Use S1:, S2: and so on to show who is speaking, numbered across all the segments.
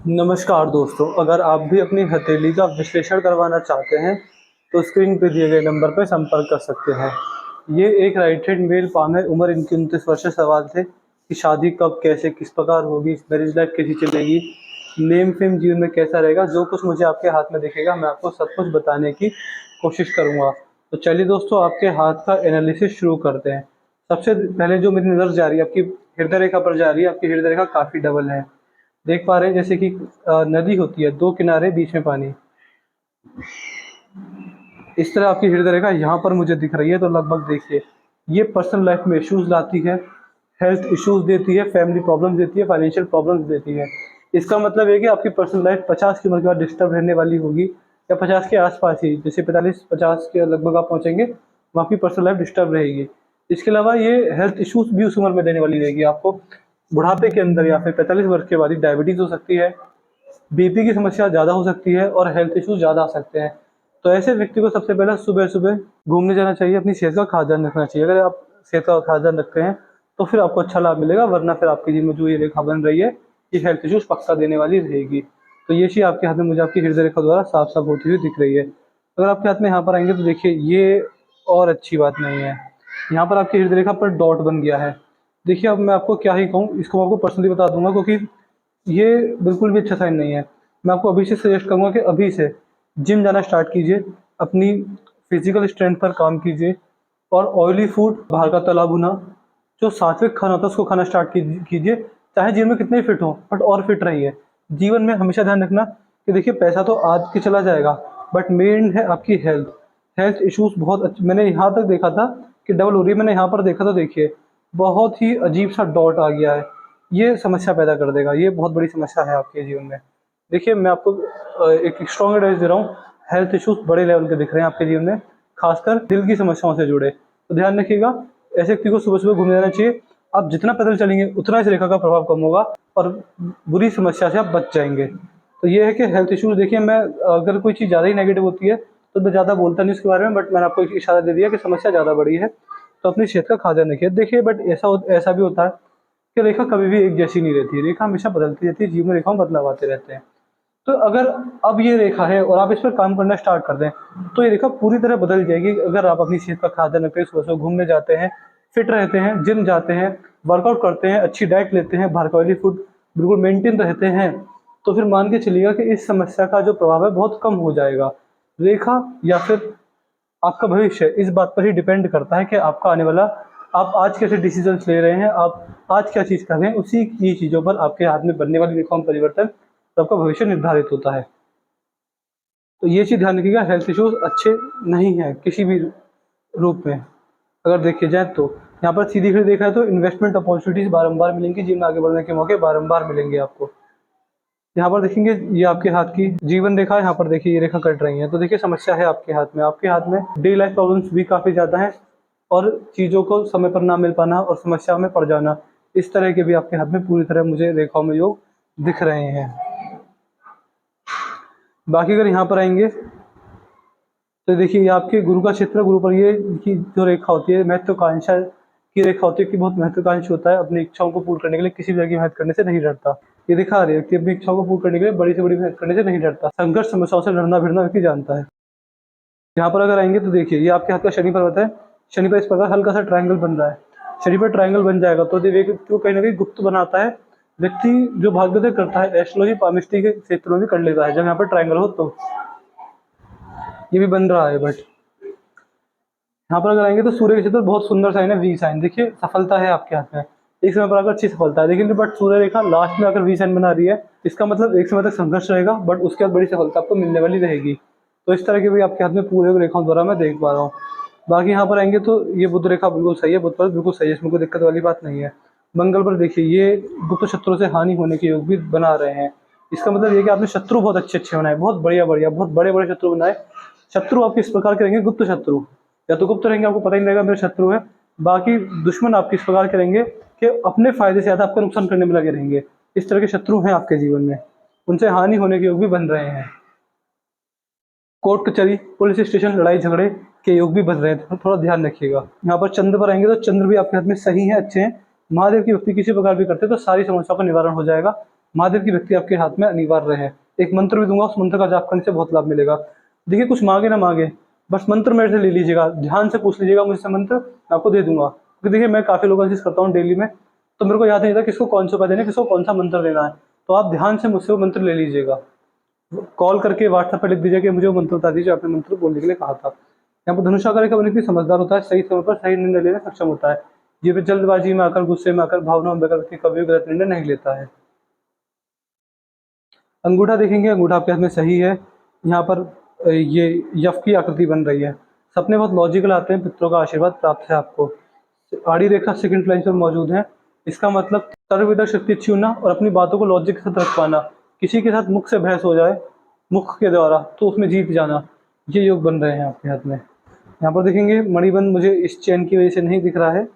S1: नमस्कार दोस्तों, अगर आप भी अपनी हथेली का विश्लेषण करवाना चाहते हैं तो स्क्रीन पे दिए गए नंबर पर संपर्क कर सकते हैं। ये एक राइट हैंड मेल पाम है। उम्र इनकी 29 वर्ष है। सवाल थे कि शादी कब, कैसे, किस प्रकार होगी, मैरिज लाइफ कैसी चलेगी, नेम फेम जीवन में कैसा रहेगा। जो कुछ मुझे आपके हाथ में दिखेगा मैं आपको सब कुछ बताने की कोशिश करूँगा। तो चलिए दोस्तों, आपके हाथ का एनालिसिस शुरू करते हैं। सबसे पहले जो मेरी नज़र जा रही है आपकी हृदय रेखा पर जा रही है। आपकी हृदय रेखा काफ़ी डबल है। देख पा रहे हैं जैसे कि नदी होती है, दो किनारे बीच में पानी। इस तरह आपकी हृदय रेखा यहाँ पर मुझे दिख रही है। तो लगभग देखिए, ये पर्सनल लाइफ में इश्यूज लाती है, हेल्थ इश्यूज देती है, फैमिली प्रॉब्लम्स देती है, फाइनेंशियल प्रॉब्लम्स देती है। इसका मतलब है कि आपकी पर्सनल लाइफ 50 की उम्र के बाद डिस्टर्ब रहने वाली होगी, या 50 के आसपास ही, जैसे 45-50 के लगभग आप पहुँचेंगे वहाँ की पर्सनल लाइफ डिस्टर्ब रहेगी। इसके अलावा ये हेल्थ इश्यूज भी उस उम्र में देने वाली रहेगी आपको। बुढ़ापे के अंदर या फिर 45 वर्ष के बाद ही डायबिटीज़ हो सकती है, बीपी की समस्या ज़्यादा हो सकती है और हेल्थ इश्यूज ज़्यादा आ सकते हैं। तो ऐसे व्यक्ति को सबसे पहले सुबह-सुबह घूमने जाना चाहिए, अपनी सेहत का खास ध्यान रखना चाहिए। अगर आप सेहत का खास ध्यान रखते हैं, तो फिर आपको अच्छा लाभ मिलेगा, वरना फिर आपके जीवन में जो ये रेखा बन रही है, ये हेल्थ इश्यूज पक्का देने वाली रहेगी। तो ये चीज़ आपके हाथ में मुझे आपकी हृदय रेखा द्वारा साफ-साफ होती हुई दिख रही है। अगर आपके हाथ में यहाँ पर आएँगे तो देखिए, ये और अच्छी बात नहीं है। यहाँ पर आपकी हृदय रेखा पर डॉट बन गया है। देखिए, अब मैं आपको क्या ही कहूँ, इसको मैं आपको पर्सनली बता दूँगा, क्योंकि ये बिल्कुल भी अच्छा साइन नहीं है। मैं आपको अभी से सजेस्ट करूँगा कि अभी से जिम जाना स्टार्ट कीजिए, अपनी फिज़िकल स्ट्रेंथ पर काम कीजिए, और ऑयली फूड, बाहर का तला भुना, जो सात्विक खाना होता है उसको खाना स्टार्ट कीजिए। चाहे जिम में कितने ही फिट हों, बट और फिट रहिए। जीवन में हमेशा ध्यान रखना कि देखिए, पैसा तो आज के चला जाएगा, बट मेन है आपकी हेल्थ। हेल्थ इश्यूज़ बहुत मैंने यहाँ तक देखा था कि डबल हो रही है। मैंने यहाँ पर देखा तो देखिए, बहुत ही अजीब सा डॉट आ गया है। ये समस्या पैदा कर देगा, ये बहुत बड़ी समस्या है आपके जीवन में। देखिए, मैं आपको एक स्ट्रॉन्ग एडवाइस दे रहा हूँ। हेल्थ इश्यूज़ बड़े लेवल के दिख रहे हैं आपके जीवन में, खासकर दिल की समस्याओं से जुड़े। तो ध्यान रखिएगा, ऐसे व्यक्ति को सुबह-सुबह घूमने जाना चाहिए। आप जितना पैदल चलेंगे उतना इस रेखा का प्रभाव कम होगा और बुरी समस्या से आप बच जाएँगे। तो ये है कि हेल्थ इश्यूज़, देखिए, मैं अगर कोई चीज़ ज़्यादा ही नेगेटिव होती है तो मैं ज़्यादा बोलता नहीं उसके बारे में, बट मैंने आपको एक इशारा दे दिया कि समस्या ज़्यादा बड़ी है, तो अपनी सेहत का खास ध्यान रखिए। देखिए, बट ऐसा भी होता है कि रेखा कभी भी एक जैसी नहीं रहती है, रेखा हमेशा बदलती रहती है, जीवन में रेखाओं में बदलाव आते रहते हैं। तो अगर अब ये रेखा है और आप इस पर काम करना स्टार्ट कर दें, तो ये रेखा पूरी तरह बदल जाएगी। अगर आप अपनी सेहत का खास ध्यान रखते हैं, सुबह-सुबह घूमने जाते हैं, फिट रहते हैं, जिम जाते हैं, वर्कआउट करते हैं, अच्छी डाइट लेते हैं, बाहर का ऑयली फूड बिल्कुल मेंटेन रहते हैं, तो फिर मान के चलिएगा कि इस समस्या का जो प्रभाव है बहुत कम हो जाएगा। रेखा या फिर आपका भविष्य इस बात पर ही डिपेंड करता है कि आपका आने वाला, आप आज कैसे डिसीजंस ले रहे हैं, आप आज क्या चीज़ कर रहे हैं, उसी की चीज़ों पर आपके हाथ में बनने वाली रेखाओं में परिवर्तन, तो आपका भविष्य निर्धारित होता है। तो ये चीज़ ध्यान रखिएगा, हेल्थ इश्यूज़ अच्छे नहीं हैं किसी भी रूप में। अगर देखे जाए तो यहाँ पर सीधी खड़ी देखा है तो इन्वेस्टमेंट अपॉर्चुनिटीज़ बारंबार मिलेंगी, जीवन में आगे बढ़ने के मौके बारंबार मिलेंगे आपको। यहाँ पर देखेंगे, ये आपके हाथ की जीवन रेखा है, यहाँ पर देखिए ये रेखा कट रही है, तो देखिए समस्या है आपके हाथ में। आपके हाथ में डे लाइफ प्रॉब्लम्स भी काफ़ी ज़्यादा हैं, और चीज़ों को समय पर ना मिल पाना और समस्याओं में पड़ जाना, इस तरह के भी आपके हाथ में पूरी तरह मुझे रेखाओं में योग दिख रहे हैं। बाकी अगर यहाँ पर आएँगे तो देखिए, ये आपके गुरु का क्षेत्र है। गुरु पर ये की जो रेखा होती है, महत्वाकांक्षा की रेखा होती है, कि बहुत महत्वाकांक्षी होता है, अपनी इच्छाओं को पूर्ण करने के लिए किसी भी तरह की मेहनत करने से नहीं डरता। ये दिखा रही है कि अपनी इच्छाओं को पूर्ण करने के लिए बड़ी से बड़ी मेहनत करने से नहीं डरता। संघर्ष समस्याओं से लड़ना भिड़ना व्यक्ति जानता है। यहाँ पर अगर आएँगे तो देखिए, ये आपके हाथ का शनि पर्वत है। शनि पर इस प्रकार हल्का सा ट्रायंगल बन रहा है। शनि पर ट्रायंगल बन जाएगा तो व्यक्ति को कहीं न कहीं गुप्त बनाता है। व्यक्ति जो भाग्योदय करता है, एस्ट्रोलॉजी पामिस्ट्री के क्षेत्रों में भी कर लेता है, जब यहाँ पर ट्रायंगल हो तो। ये भी बन रहा है, बट यहाँ पर अगर आएँगे तो सूर्य के क्षेत्र बहुत सुंदर साइन है, वी साइन। देखिए, सफलता है आपके हाथ में। एक समय पर आकर अच्छी सफलता है, लेकिन बट सूर्य रेखा लास्ट में आकर वी साइन बना रही है। इसका मतलब एक समय तक संघर्ष रहेगा, बट उसके बाद बड़ी सफलता आपको मिलने वाली रहेगी। तो इस तरह के भी आपके हाथ में पूरे रेखाओं द्वारा मैं देख पा रहा हूँ। बाकी यहाँ पर आएँगे तो ये बुध रेखा बिल्कुल सही है, बुध पर बिल्कुल सही है, इसमें कोई दिक्कत वाली बात नहीं है। मंगल पर देखिए, ये गुप्त शत्रुओं से हानि होने के योग भी बना रहे हैं। इसका मतलब ये कि आपने शत्रु बहुत अच्छे-अच्छे बनाए, बहुत बढ़िया-बढ़िया, बहुत बड़े-बड़े शत्रु बनाए। शत्रु आपके इस प्रकार के रहेंगे, गुप्त शत्रु। या तो गुप्त रहेंगे, आपको पता ही नहीं रहेगा मेरे शत्रु हैं। बाकी दुश्मन आपके इस प्रकार के रहेंगे कि अपने फ़ायदे से ज़्यादा आपका नुकसान करने में लगे रहेंगे। इस तरह के शत्रु हैं आपके जीवन में, उनसे हानि होने के योग भी बन रहे हैं। कोर्ट कचहरी, पुलिस स्टेशन, लड़ाई झगड़े के योग भी बन रहे हैं, तो थोड़ा ध्यान रखिएगा। यहाँ पर चंद्र पर आएँगे तो चंद्र भी आपके हाथ में सही है, अच्छे हैं। महादेव की भक्ति किसी प्रकार भी करते हैं तो सारी समस्याओं का निवारण हो जाएगा। महादेव की भक्ति आपके हाथ में अनिवार्य है। एक मंत्र भी दूंगा, उस मंत्र का जाप करने से बहुत लाभ मिलेगा। देखिए कुछ मांगे ना मांगे, बस मंत्र मेरे से ले लीजिएगा, ध्यान से पूछ लीजिएगा मुझसे मंत्र, मैं आपको दे दूंगा। क्योंकि देखिए मैं काफ़ी लोगों से करता हूँ डेली में, तो मेरे को याद नहीं था किसको कौन सा उपाय देना है, किसको कौन सा मंत्र देना है। तो आप ध्यान से मुझसे वो मंत्र ले लीजिएगा, कॉल करके व्हाट्सएप पर लिख दीजिए कि मुझे वो मंत्र बता दीजिए, आपने मंत्र बोलने के लिए कहा था। यहाँ पर धनुषाकार का व्यक्ति समझदार होता है, सही समय पर सही निर्णय लेने में सक्षम होता है। ये भी जल्दबाजी में आकर, गुस्से में आकर, भावनाओं में बहकर व्यक्ति कभी भी गलत निर्णय नहीं लेता है। अंगूठा देखेंगे, अंगूठा आपके हाथ में सही है। यहाँ पर ये यफ की आकृति बन रही है। सपने बहुत लॉजिकल आते हैं, पितरों का आशीर्वाद प्राप्त है आपको। आड़ी रेखा सेकंड लाइन पर मौजूद है। इसका मतलब तर्कविधक शक्ति अच्छी होना और अपनी बातों को लॉजिक के साथ रख पाना। किसी के साथ मुख से बहस हो जाए मुख के द्वारा तो उसमें जीत जाना, ये योग बन रहे हैं आपके हाथ में। यहाँ पर देखेंगे मणिबंध मुझे इस चेन की वजह से नहीं दिख रहा है,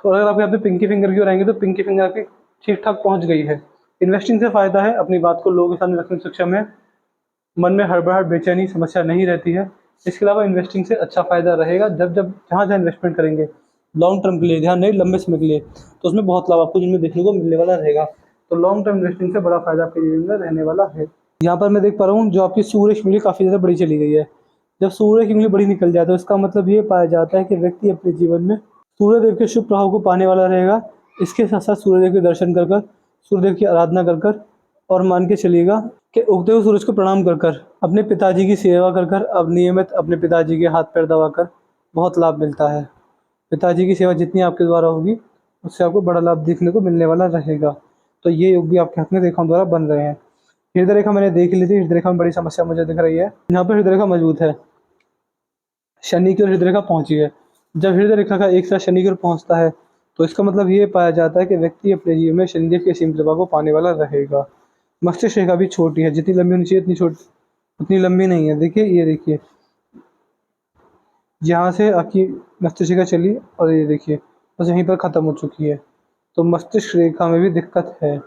S1: और अगर आप यहाँ पे पिंकी फिंगर की ओर आएंगे तो पिंकी फिंगर आपकी ठीक ठाक पहुँच गई है। इन्वेस्टिंग से फायदा है, अपनी बात को लोगों के सामने रखने में सक्षम है, मन में हड़बड़ाहट बेचैनी समस्या नहीं रहती है। इसके अलावा इन्वेस्टिंग से अच्छा फायदा रहेगा जब जब जहाँ जहाँ इन्वेस्टमेंट करेंगे लॉन्ग टर्म के लिए, ध्यान नहीं लंबे समय के लिए, तो उसमें बहुत लाभ आपको जिनमें देखने को मिलने वाला रहेगा। तो लॉन्ग टर्म इन्वेस्टिंग से बड़ा फायदा आपके जीवन में रहने वाला है। यहाँ पर मैं देख पा रहा हूँ जो आपकी सूर्य की उंगली काफ़ी ज़्यादा बड़ी चली गई है। जब सूर्य की उंगली बड़ी निकल जाए तो इसका मतलब ये पाया जाता है कि व्यक्ति अपने जीवन में सूर्यदेव के शुभ प्रभाव को पाने वाला रहेगा। इसके साथ साथ सूर्यदेव के दर्शन कर कर, सूर्यदेव की आराधना कर कर, और मान के चलिएगा कि उगते हुए सूरज को प्रणाम कर कर, अपने पिताजी की सेवा कर कर, अब नियमित अपने पिताजी के हाथ पैर दबाकर बहुत लाभ मिलता है। पिताजी की सेवा जितनी आपके द्वारा होगी उससे आपको बड़ा लाभ देखने को मिलने वाला रहेगा। तो ये योग भी आपके हाथ में रेखाओं द्वारा बन रहे हैं। हृदय रेखा मैंने देख ली थी, हृदय रेखा में बड़ी समस्या मुझे दिख रही है। यहाँ पर हृदय रेखा मजबूत है, शनि की ओर हृदय रेखा पहुंची है। जब हृदय रेखा का एक साथ शनि की ओर पहुंचता है तो इसका मतलब ये पाया जाता है कि व्यक्ति अपने जीवन में शनिदेव की असीम कृपा को पाने वाला रहेगा। मस्तिष्क रेखा भी छोटी है, जितनी लंबी होनी चाहिए इतनी छोटी, उतनी लंबी नहीं है। देखिए ये देखिए, यहाँ से आपकी मस्तिष्क रेखा चली और ये देखिए बस यहीं पर ख़त्म हो चुकी है। तो मस्तिष्क रेखा में भी दिक्कत है।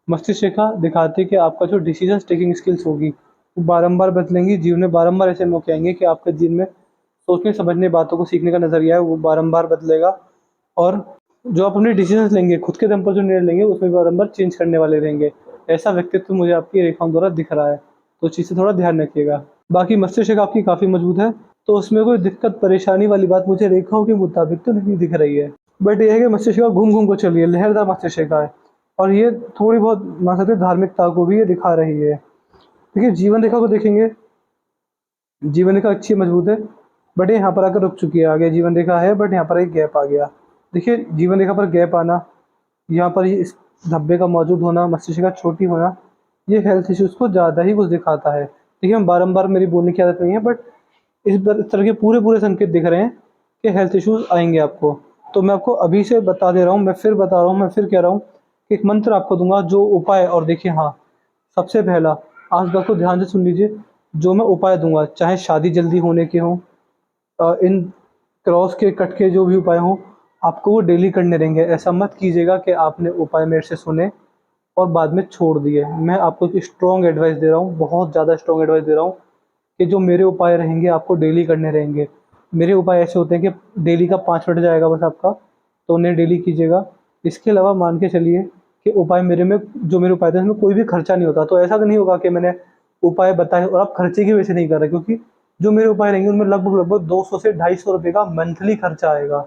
S1: मस्तिष्क रेखा दिखाती है कि आपका जो डिसीजन टेकिंग स्किल्स होगी वो बारंबार बदलेंगी। जीवन में बारंबार ऐसे मौके आएंगे कि आपके जीवन में सोचने समझने बातों को सीखने का नज़रिया है वो बारंबार बदलेगा, और जो आप अपने डिसीजन लेंगे खुद के दम पर जो निर्णय लेंगे उसमें बारंबार चेंज करने वाले रहेंगे। ऐसा व्यक्तित्व मुझे आपकी रेखाओं द्वारा दिख रहा है, तो चीज़ से थोड़ा ध्यान रखिएगा। बाकी मस्तिष्क रेखा आपकी काफ़ी मजबूत है, तो उसमें कोई दिक्कत परेशानी वाली बात मुझे रेखाओं के मुताबिक तो नहीं दिख रही है। बट ये है कि मस्तिष्क रेखा घूम घूम को चल रही है, लहरदार मस्तिष्क रेखा है, और ये थोड़ी बहुत मान सकते हैं धार्मिकता को भी ये दिखा रही है। देखिए जीवन रेखा को देखेंगे, जीवन रेखा अच्छी मजबूत है, बट ये यहाँ पर आकर रुक चुकी है। आगे जीवन रेखा है बट यहाँ पर एक गैप आ गया। देखिए जीवन रेखा पर गैप आना, यहाँ पर ये इस धब्बे का मौजूद होना, मस्तिष्क का छोटी होना, ये हेल्थ इश्यूज़ को ज़्यादा ही कुछ दिखाता है। देखिए मैं बारंबार, मेरी बोलने की आदत नहीं है, बट इस तरह के पूरे पूरे संकेत दिख रहे हैं कि हेल्थ इश्यूज़ आएंगे आपको। तो मैं आपको अभी से बता दे रहा हूँ, मैं फिर बता रहा हूँ, मैं फिर कह रहा हूँ कि एक मंत्र आपको दूंगा जो उपाय, और देखिए हाँ, सबसे पहला आज बात को ध्यान से सुन लीजिए। जो मैं उपाय दूंगा, चाहे शादी जल्दी होने के हों, इन क्रॉस के कट के जो भी उपाय हों, आपको वो डेली करने रहेंगे। ऐसा मत कीजिएगा कि आपने उपाय मेरे से सुने और बाद में छोड़ दिए। मैं आपको एक स्ट्रॉन्ग एडवाइस दे रहा हूँ, बहुत ज़्यादा स्ट्रॉन्ग एडवाइस दे रहा हूँ कि जो मेरे उपाय रहेंगे आपको डेली करने रहेंगे। मेरे उपाय ऐसे होते हैं कि डेली का 5 मिनट जाएगा बस आपका, तो उन्हें डेली कीजिएगा। इसके अलावा मान के चलिए कि उपाय मेरे में, जो मेरे उपाय थे उसमें कोई भी खर्चा नहीं होता। तो ऐसा तो नहीं होगा कि मैंने उपाय बताए और आप खर्चे की वजह से नहीं कर रहे, क्योंकि जो मेरे उपाय रहेंगे उनमें लगभग लगभग 200 से 250 रुपये का मंथली खर्चा आएगा।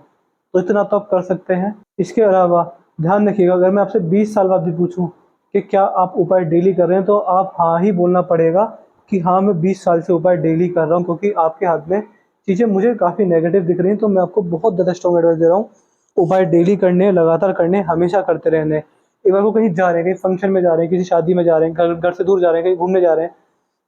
S1: तो इतना तो आप कर सकते हैं। इसके अलावा ध्यान रखिएगा, अगर मैं आपसे 20 साल बाद भी पूछूं कि क्या आप उपाय डेली कर रहे हैं, तो आप हाँ ही बोलना पड़ेगा कि हाँ मैं 20 साल से उपाय डेली कर रहा हूँ, क्योंकि आपके हाथ में चीज़ें मुझे काफ़ी नेगेटिव दिख रही हैं। तो मैं आपको बहुत ज़्यादा स्ट्रॉन्ग एडवाइस दे रहा हूँ, उपाय डेली करने, लगातार करने, हमेशा करते रहने। एक बार को कहीं जा रहे हैं, कहीं फंक्शन में जा रहे हैं, किसी शादी में जा रहे हैं, घर से दूर जा रहे हैं, कहीं घूमने जा रहे हैं,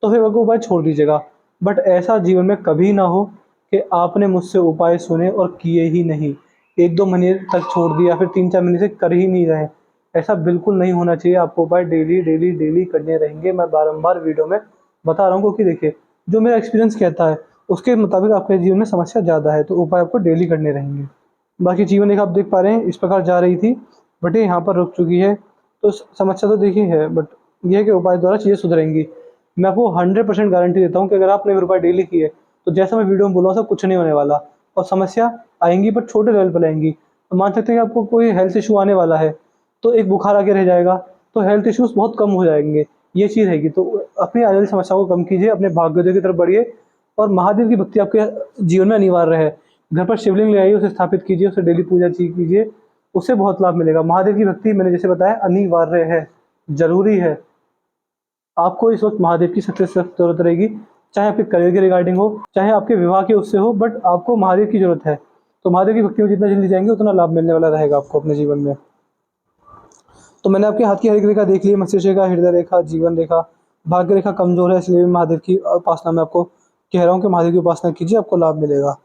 S1: तो फिर वो उपाय छोड़ दीजिएगा। बट ऐसा जीवन में कभी ना हो कि आपने मुझसे उपाय सुने और किए ही नहीं, 1-2 महीने तक छोड़ दिया, फिर 3-4 महीने से कर ही नहीं रहे। ऐसा बिल्कुल नहीं होना चाहिए। आपको उपाय डेली डेली डेली करने रहेंगे। मैं बारंबार वीडियो में बता रहा हूँ, क्योंकि देखिए जो मेरा एक्सपीरियंस कहता है उसके मुताबिक आपके जीवन में समस्या ज़्यादा है, तो उपाय आपको डेली करने रहेंगे। बाकी जीवन रेखा आप देख पा रहे हैं इस प्रकार जा रही थी, बट ये यहाँ पर रुक चुकी है। तो समस्या तो देखी है, बट ये है कि उपाय द्वारा चीज़ें सुधरेंगी। मैं आपको 100% गारंटी देता हूँ कि अगर आपने मेरे उपाय डेली किए तो जैसा मैं वीडियो में बोला सब कुछ नहीं होने वाला, और समस्या आएंगी बट छोटे लेवल पर आएंगी। तो मान सकते हैं कि आपको कोई हेल्थ इशू आने वाला है तो एक बुखार आके रह जाएगा, तो हेल्थ इश्यूज़ बहुत कम हो जाएँगे, ये चीज़ रहेगी। तो अपनी आने वाली समस्याओं को कम कीजिए, अपने भाग्योदय की तरफ बढ़िए और महादेव की भक्ति आपके जीवन में अनिवार्य है। घर पर शिवलिंग ले आइए, उसे स्थापित कीजिए, उससे डेली पूजा कीजिए, उससे बहुत लाभ मिलेगा। महादेव की भक्ति मैंने जैसे बताया अनिवार्य है, ज़रूरी है। आपको इस वक़्त महादेव की सबसे सख्त ज़रूरत रहेगी, चाहे आपके करियर के रिगार्डिंग हो, चाहे आपके विवाह के उससे हो, बट आपको महादेव की ज़रूरत है। तो महादेव की भक्ति में जितना जल्दी जाएँगे उतना लाभ मिलने वाला रहेगा आपको अपने जीवन में। तो मैंने आपके हाथ की हर एक रेखा देख ली है, मस्तिष्क रेखा, हृदय रेखा, जीवन रेखा, भाग्य रेखा कमज़ोर है, इसलिए भी महादेव की उपासना मैं आपको कह रहा हूँ कि महादेव की उपासना कीजिए, आपको लाभ मिलेगा।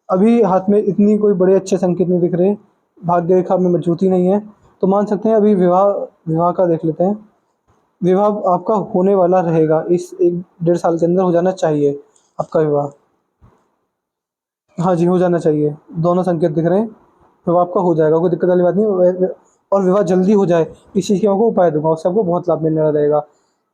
S1: अभी हाथ में इतनी कोई बड़े अच्छे संकेत नहीं दिख रहे, भाग्य रेखा में मजबूती नहीं है, तो मान सकते हैं अभी विवाह विवाह का देख लेते हैं। विवाह आपका होने वाला रहेगा, इस 1 डेढ़ साल के अंदर हो जाना चाहिए आपका विवाह। हाँ जी, हो जाना चाहिए, दोनों संकेत दिख रहे हैं, विवाह आपका हो जाएगा, कोई दिक्कत वाली बात नहीं है। और विवाह जल्दी हो जाए, इस चीज़ की मैं आपको उपाय दूँगा, उससे आपको बहुत लाभ मिलने वाला रहेगा।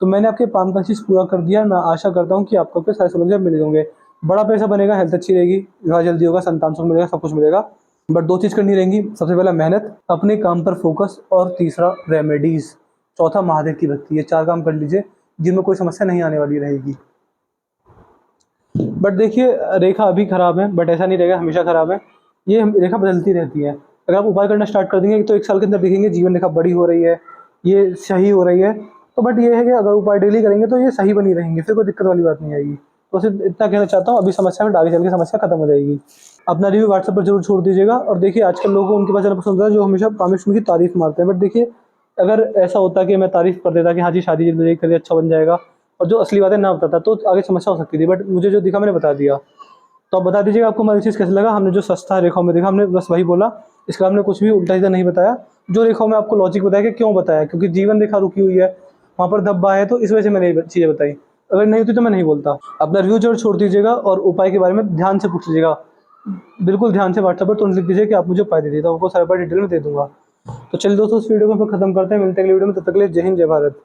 S1: तो मैंने आपके 5 का चीज़ पूरा कर दिया, मैं आशा करता हूँ कि आपको आपके सारे सपने मिल होंगे। बड़ा पैसा बनेगा, हेल्थ अच्छी रहेगी, विवाह जल्दी होगा, संतान सुख मिलेगा, सब कुछ मिलेगा। बट 2 चीज़ करनी रहेंगी, सबसे पहला मेहनत, अपने काम पर फ़ोकस और तीसरा रेमेडीज़, चौथा महादेव की भक्ति। ये 4 काम कर लीजिए, जिनमें कोई समस्या नहीं आने वाली रहेगी। बट देखिए रेखा अभी ख़राब है, बट ऐसा नहीं रहेगा हमेशा ख़राब है, ये रेखा बदलती रहती है। अगर आप उपाय करना स्टार्ट कर देंगे तो 1 साल के अंदर देखेंगे जीवन रेखा बड़ी हो रही है, ये सही हो रही है। तो बट ये है कि अगर उपाय डेली करेंगे तो ये सही बनी रहेंगी, फिर कोई दिक्कत वाली बात नहीं आएगी। तो सिर्फ इतना कहना चाहता हूँ, अभी समस्या है, आगे चल के समस्या खत्म हो जाएगी। अपना रिव्यू व्हाट्सएप पर ज़रूर छोड़ दीजिएगा। और देखिए आजकल लोगों को उनके पास जाना पसंद होता है जो हमेशा कामेश की तारीफ़ मारते हैं। बट देखिए अगर ऐसा होता कि मैं तारीफ़ कर देता कि हाँ जी शादी जल्दी करिए अच्छा बन जाएगा, और जो असली बातें ना बताता तो आगे समस्या हो सकती थी। बट मुझे जो दिखा मैंने बता दिया। तो आप बता दीजिएगा आपको हमारी चीज़ कैसा लगा। हमने जो सस्ता रेखाओं में देखा हमने बस वही बोला, इसके अलावा हमने कुछ भी उल्टा सीधा नहीं बताया। जो रेखाओं में आपको लॉजिक बताया कि क्यों बताया, क्योंकि जीवन रेखा रुकी हुई है, वहाँ पर धब्बा है, तो इस वजह से मैंने ये चीज़ें बताई। अगर नहीं होती तो मैं नहीं बोलता। अपना रिव्यू ज़रूर छोड़ दीजिएगा और उपाय के बारे में ध्यान से पूछ लीजिएगा। बिल्कुल ध्यान से व्हाट्सएप पर तुरंत लिख दीजिए कि आप मुझे उपाय दे दीजिए, तो आपको सारा डिटेल में दे दूँगा। तो चलिए दोस्तों इस वीडियो को हम खत्म करते हैं, मिलते हैं अगली वीडियो में, तब तक के लिए जय हिंद, जय भारत।